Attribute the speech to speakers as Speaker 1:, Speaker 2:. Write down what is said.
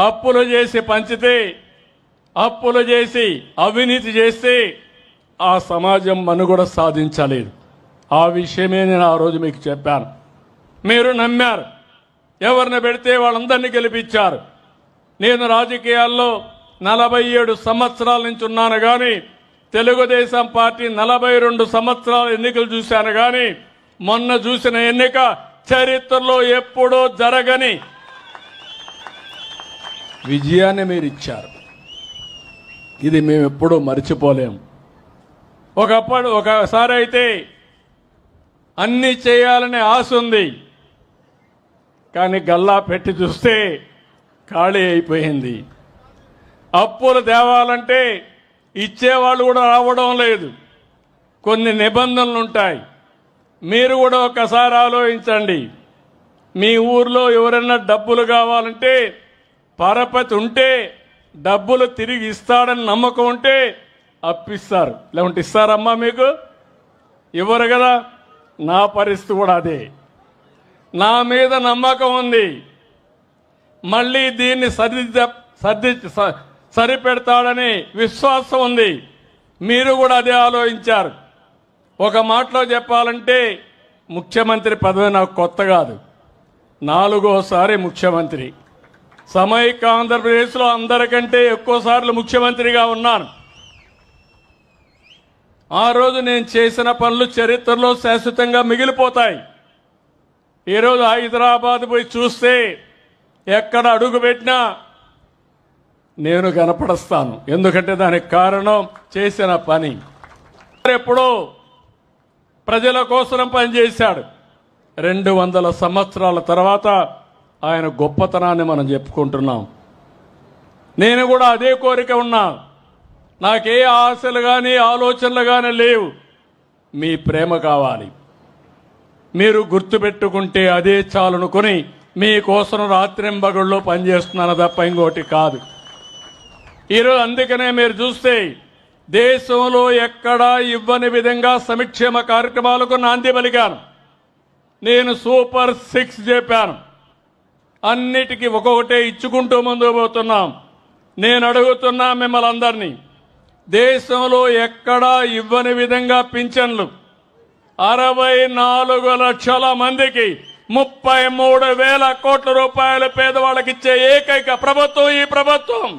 Speaker 1: అప్పులు చేసి పంచితే, అప్పులు చేసి అవినీతి చేస్తే ఆ సమాజం మనుగడ సాధించలేదు. ఆ విషయమే నేను ఆ రోజు మీకు చెప్పాను. మీరు నమ్మారు. ఎవరిని పెడితే వాళ్ళందరినీ గెలిపించారు. నేను రాజకీయాల్లో 47 సంవత్సరాల నుంచి ఉన్నాను కానీ తెలుగుదేశం పార్టీ 42 సంవత్సరాల ఎన్నికలు చూశాను కానీ మొన్న చూసిన ఎన్నిక చరిత్రలో ఎప్పుడూ జరగని విజయాన్ని మీరు ఇచ్చారు. ఇది మేము ఎప్పుడూ మర్చిపోలేము. ఒకసారి అయితే అన్నీ చేయాలనే ఆశ ఉంది, కానీ గల్లా పెట్టి చూస్తే ఖాళీ అయిపోయింది. అప్పులు తేవాలంటే ఇచ్చేవాళ్ళు కూడా రావడం లేదు. కొన్ని నిబంధనలు ఉంటాయి. మీరు కూడా ఒకసారి ఆలోచించండి. మీ ఊర్లో ఎవరైనా డబ్బులు కావాలంటే పరపతి ఉంటే, డబ్బులు తిరిగి ఇస్తాడని నమ్మకం ఉంటే అప్పిస్తారు. లేకుంటే ఇస్తారమ్మా? మీకు ఇవ్వరు కదా. నా పరిస్థితి కూడా అదే. నా మీద నమ్మకం ఉంది, మళ్ళీ దీన్ని సరిపెడతాడని విశ్వాసం ఉంది. మీరు కూడా అదే ఆలోచించారు. ఒక మాటలో చెప్పాలంటే ముఖ్యమంత్రి పదవి నాకు కొత్త కాదు. 4వసారి ముఖ్యమంత్రి. సమైక్య ఆంధ్రప్రదేశ్లో అందరికంటే ఎక్కువ సార్లు ముఖ్యమంత్రిగా ఉన్నాను. ఆ రోజు నేను చేసిన పనులు చరిత్రలో శాశ్వతంగా మిగిలిపోతాయి. ఈరోజు హైదరాబాద్ పోయి చూస్తే ఎక్కడ అడుగు పెట్టినా నేను కనపడస్తాను. ఎందుకంటే దానికి కారణం చేసిన పని. ఎప్పుడో ప్రజల కోసం పనిచేశాడు. 200 సంవత్సరాల తర్వాత ఆయన గొప్పతనాన్ని మనం చెప్పుకుంటున్నాం. నేను కూడా అదే కోరిక ఉన్నా. నాకే ఆశలు కానీ ఆలోచనలు కానీ లేవు. మీ ప్రేమ కావాలి. మీరు గుర్తుపెట్టుకుంటే అదే చాలనుకొని మీకోసం రాత్రింబగళ్ళు పనిచేస్తున్నాను తప్ప ఇంకోటి కాదు. ఈరోజు అందుకనే మీరు చూస్తే దేశంలో ఎక్కడా ఇవ్వని విధంగా సంక్షేమ కార్యక్రమాలకు నాంది పలికాను. నేను సూపర్ 6 చెప్పాను. అన్నిటికీ ఒక్కొక్కటే ఇచ్చుకుంటూ ముందుకు పోతున్నాం. నేను అడుగుతున్నా మిమ్మల్ని అందరినీ, దేశంలో ఎక్కడా ఇవ్వని విధంగా పింఛన్లు 64 లక్షల మందికి 33,000 కోట్ల రూపాయలు పేదవాళ్ళకి ఇచ్చే ఏకైక ప్రభుత్వం ఈ ప్రభుత్వం.